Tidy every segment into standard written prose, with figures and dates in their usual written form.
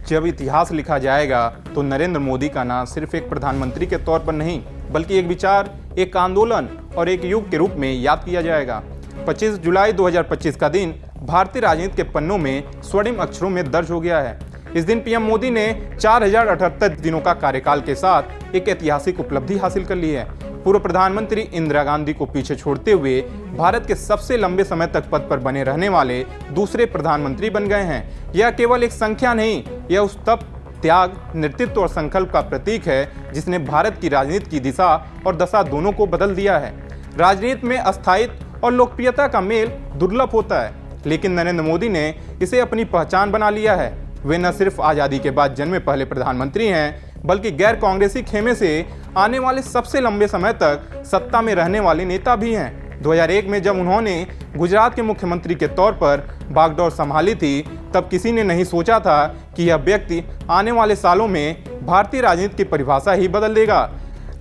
जब इतिहास लिखा जाएगा तो नरेंद्र मोदी का नाम सिर्फ एक प्रधानमंत्री के तौर पर नहीं, बल्कि एक विचार, एक आंदोलन और एक युग के रूप में याद किया जाएगा। 25 जुलाई 2025 का दिन भारतीय राजनीति के पन्नों में स्वर्णिम अक्षरों में दर्ज हो गया है। इस दिन पीएम मोदी ने 4078 दिनों का कार्यकाल के साथ एक ऐतिहासिक उपलब्धि हासिल कर ली है। पूर्व प्रधानमंत्री इंदिरा गांधी को पीछे छोड़ते हुए भारत के सबसे लंबे समय तक पद पर बने रहने वाले दूसरे प्रधानमंत्री बन गए हैं। यह केवल एक संख्या नहीं, यह उस तप, त्याग, नेतृत्व और संकल्प का प्रतीक है जिसने भारत की राजनीति की दिशा और दशा दोनों को बदल दिया है। राजनीति में अस्थायित्व और लोकप्रियता का मेल दुर्लभ होता है, लेकिन नरेंद्र मोदी ने इसे अपनी पहचान बना लिया है। वे न सिर्फ आज़ादी के बाद जन्मे पहले प्रधानमंत्री हैं, बल्कि गैर कांग्रेसी खेमे से आने वाले सबसे लंबे समय तक सत्ता में रहने वाले नेता भी हैं। 2001 में जब उन्होंने गुजरात के मुख्यमंत्री के तौर पर बागडोर संभाली थी, तब किसी ने नहीं सोचा था कि यह व्यक्ति आने वाले सालों में भारतीय राजनीति की परिभाषा ही बदल देगा।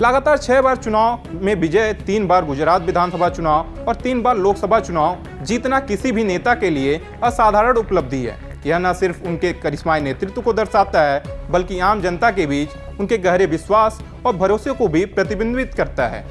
लगातार 6 बार चुनाव में विजय, 3 बार गुजरात विधानसभा चुनाव और 3 बार लोकसभा चुनाव जीतना किसी भी नेता के लिए असाधारण उपलब्धि है। यह न सिर्फ उनके करिश्माई नेतृत्व को दर्शाता है, बल्कि आम जनता के बीच उनके गहरे विश्वास और भरोसे को भी प्रतिबिंबित करता है।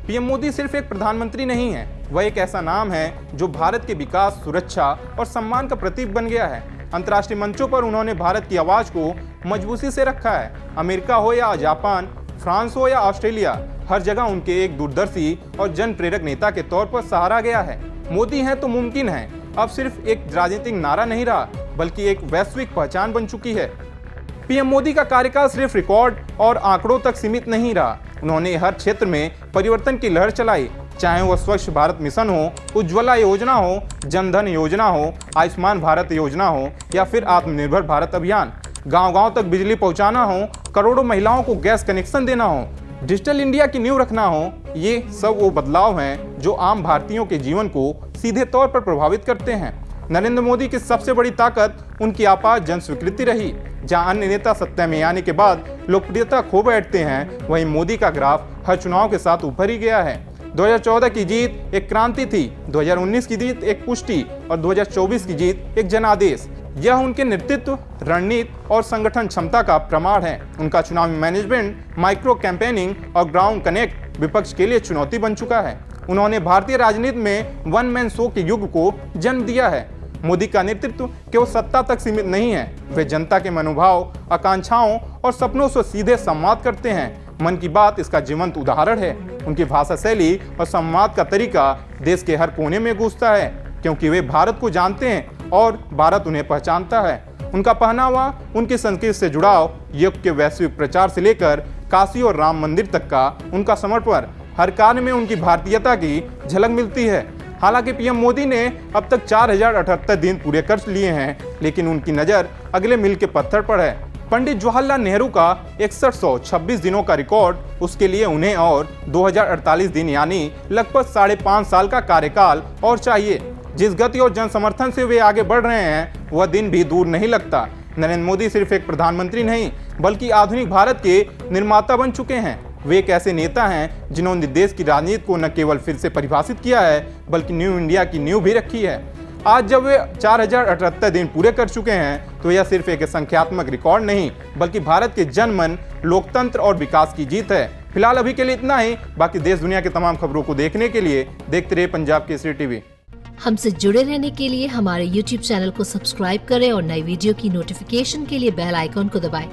पीएम मोदी सिर्फ एक प्रधानमंत्री नहीं है, वह एक ऐसा नाम है जो भारत के विकास, सुरक्षा और सम्मान का प्रतीक बन गया है। अंतर्राष्ट्रीय मंचों पर उन्होंने भारत की आवाज को मजबूती से रखा है। अमेरिका हो या जापान, फ्रांस हो या ऑस्ट्रेलिया, हर जगह उनके एक दूरदर्शी और जन प्रेरक नेता के तौर पर सराहा गया है। मोदी है तो मुमकिन है अब सिर्फ एक राजनीतिक नारा नहीं रहा, बल्कि एक वैश्विक पहचान बन चुकी है। पीएम मोदी का कार्यकाल सिर्फ रिकॉर्ड और आंकड़ों तक सीमित नहीं रहा। उन्होंने हर क्षेत्र में परिवर्तन की लहर चलाई, चाहे वह स्वच्छ भारत मिशन हो, उज्ज्वला योजना हो, जनधन योजना हो, आयुष्मान भारत योजना हो या फिर आत्मनिर्भर भारत अभियान। गांव-गांव तक बिजली पहुंचाना हो, करोड़ों महिलाओं को गैस कनेक्शन देना हो, डिजिटल इंडिया की नींव रखना हो, ये सब वो बदलाव हैं जो आम भारतीयों के जीवन को सीधे तौर पर प्रभावित करते हैं। नरेंद्र मोदी की सबसे बड़ी ताकत उनकी आपात जन स्वीकृति रही। जहां अन्य नेता सत्ता में आने के बाद लोकप्रियता खो बैठते हैं, वहीं मोदी का ग्राफ हर चुनाव के साथ ऊपर ही गया है। 2014 की जीत एक क्रांति थी, 2019 की जीत एक पुष्टि और 2024 की जीत एक जनादेश। यह उनके नेतृत्व, रणनीति और संगठन क्षमता का प्रमाण है। उनका चुनावी मैनेजमेंट, माइक्रो कैंपेनिंग और ग्राउंड कनेक्ट विपक्ष के लिए चुनौती बन चुका है। उन्होंने भारतीय राजनीति में वन मैन शो के युग को जन्म दिया है। मोदी का नेतृत्व केवल सत्ता तक सीमित नहीं है, वे जनता के मनोभाव, आकांक्षाओं और सपनों से सीधे संवाद करते हैं। मन की बात इसका जीवंत उदाहरण है। उनकी भाषा शैली और संवाद का तरीका देश के हर कोने में गूंजता है, क्योंकि वे भारत को जानते हैं और भारत उन्हें पहचानता है। उनका पहनावा, उनकी संस्कृति से जुड़ाव, युग के वैश्विक प्रचार से लेकर काशी और राम मंदिर तक का उनका समर्पण, हर कार्य में उनकी भारतीयता की झलक मिलती है। हालांकि पीएम मोदी ने अब तक 4078 दिन पूरे कर लिए हैं, लेकिन उनकी नज़र अगले मील के पत्थर पर है। पंडित जवाहरलाल नेहरू का 6126 दिनों का रिकॉर्ड, उसके लिए उन्हें और 2048 दिन यानी लगभग 5.5 साल का कार्यकाल और चाहिए। जिस गति और जन समर्थन से वे आगे बढ़ रहे हैं, वह दिन भी दूर नहीं लगता। नरेंद्र मोदी सिर्फ एक प्रधानमंत्री नहीं, बल्कि आधुनिक भारत के निर्माता बन चुके हैं। वे एक ऐसे नेता हैं जिन्होंने देश की राजनीति को न केवल फिर से परिभाषित किया है, बल्कि न्यू इंडिया की नींव भी रखी है। आज जब वे 4078 दिन पूरे कर चुके हैं, तो यह सिर्फ एक संख्यात्मक रिकॉर्ड नहीं, बल्कि भारत के जनमन, लोकतंत्र और विकास की जीत है। फिलहाल अभी के लिए इतना ही। बाकी देश दुनिया की तमाम खबरों को देखने के लिए देखते रहिए पंजाब केसरी टीवी। हमसे जुड़े रहने के लिए हमारे YouTube चैनल को सब्सक्राइब करें और नई वीडियो की नोटिफिकेशन के लिए बेल आइकॉन को दबाएं।